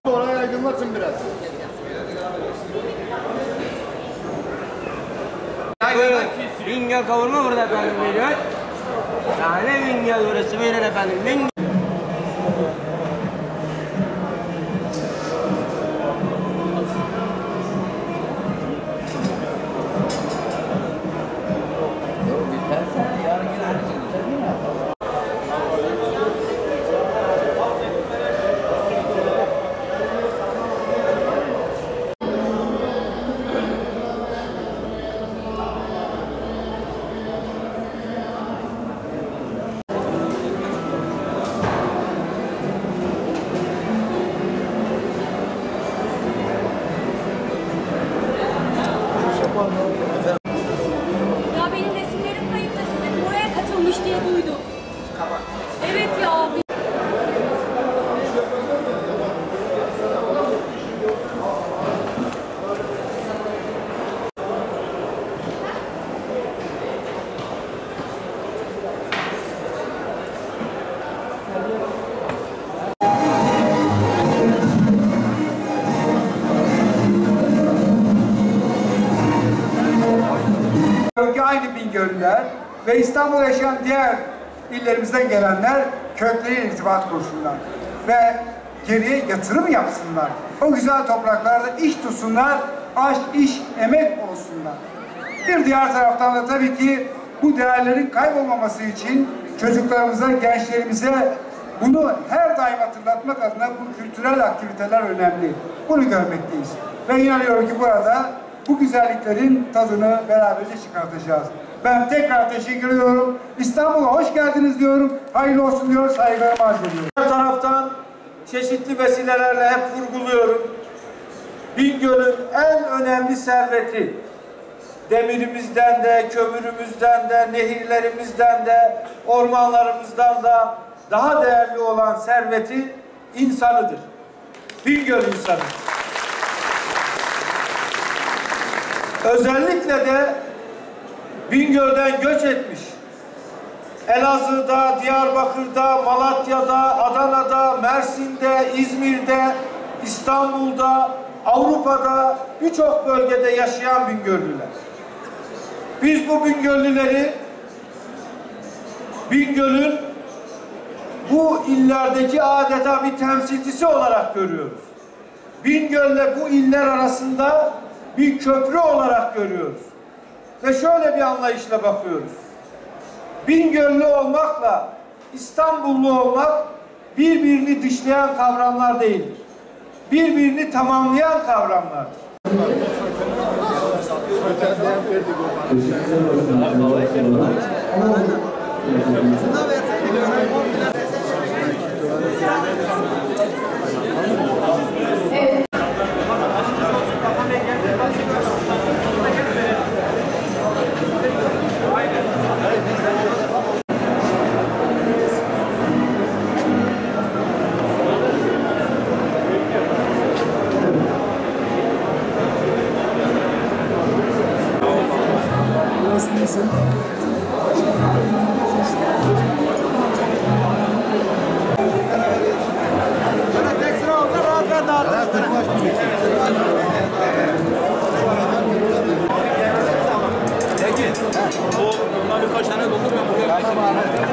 Oraya aydınlatın biraz. Bingöl kavurma burada efendim veriyor. Tane Bingöl burası buyurun efendim. Ya benim resimlerim kayıpta, sizin buraya katılmış diye duydum. Evet ya. Aynı Bingöllüler ve İstanbul'da yaşayan diğer illerimizden gelenler kökleriyle irtibat kursunlar ve geriye yatırım yapsınlar. O güzel topraklarda iş tutsunlar, aş, iş, emek olsunlar. Bir diğer taraftan da tabii ki bu değerlerin kaybolmaması için çocuklarımıza, gençlerimize bunu her daim hatırlatmak adına bu kültürel aktiviteler önemli. Bunu görmekteyiz. Ve inanıyorum ki burada bu güzelliklerin tadını beraberce çıkartacağız. Ben tekrar teşekkür ediyorum. İstanbul'a hoş geldiniz diyorum. Hayırlı olsun diyor, saygılarımı arz ediyorum. Her taraftan çeşitli vesilelerle hep vurguluyorum. Bingöl'ün en önemli serveti, demirimizden de, kömürümüzden de, nehirlerimizden de, ormanlarımızdan da daha değerli olan serveti insanıdır. Bingöl insanı. Özellikle de Bingöl'den göç etmiş, Elazığ'da, Diyarbakır'da, Malatya'da, Adana'da, Mersin'de, İzmir'de, İstanbul'da, Avrupa'da birçok bölgede yaşayan Bingöllüler. Biz bu Bingöllüleri Bingöl'ün bu illerdeki adeta bir temsilcisi olarak görüyoruz. Bingöl'le bu iller arasında bir köprü olarak görüyoruz. Ve şöyle bir anlayışla bakıyoruz. Bingöllü olmakla İstanbullu olmak birbirini dışlayan kavramlar değildir. Birbirini tamamlayan kavramlardır. Nasılsın? Peki. Bunlar birkaç tane doldurmuyor.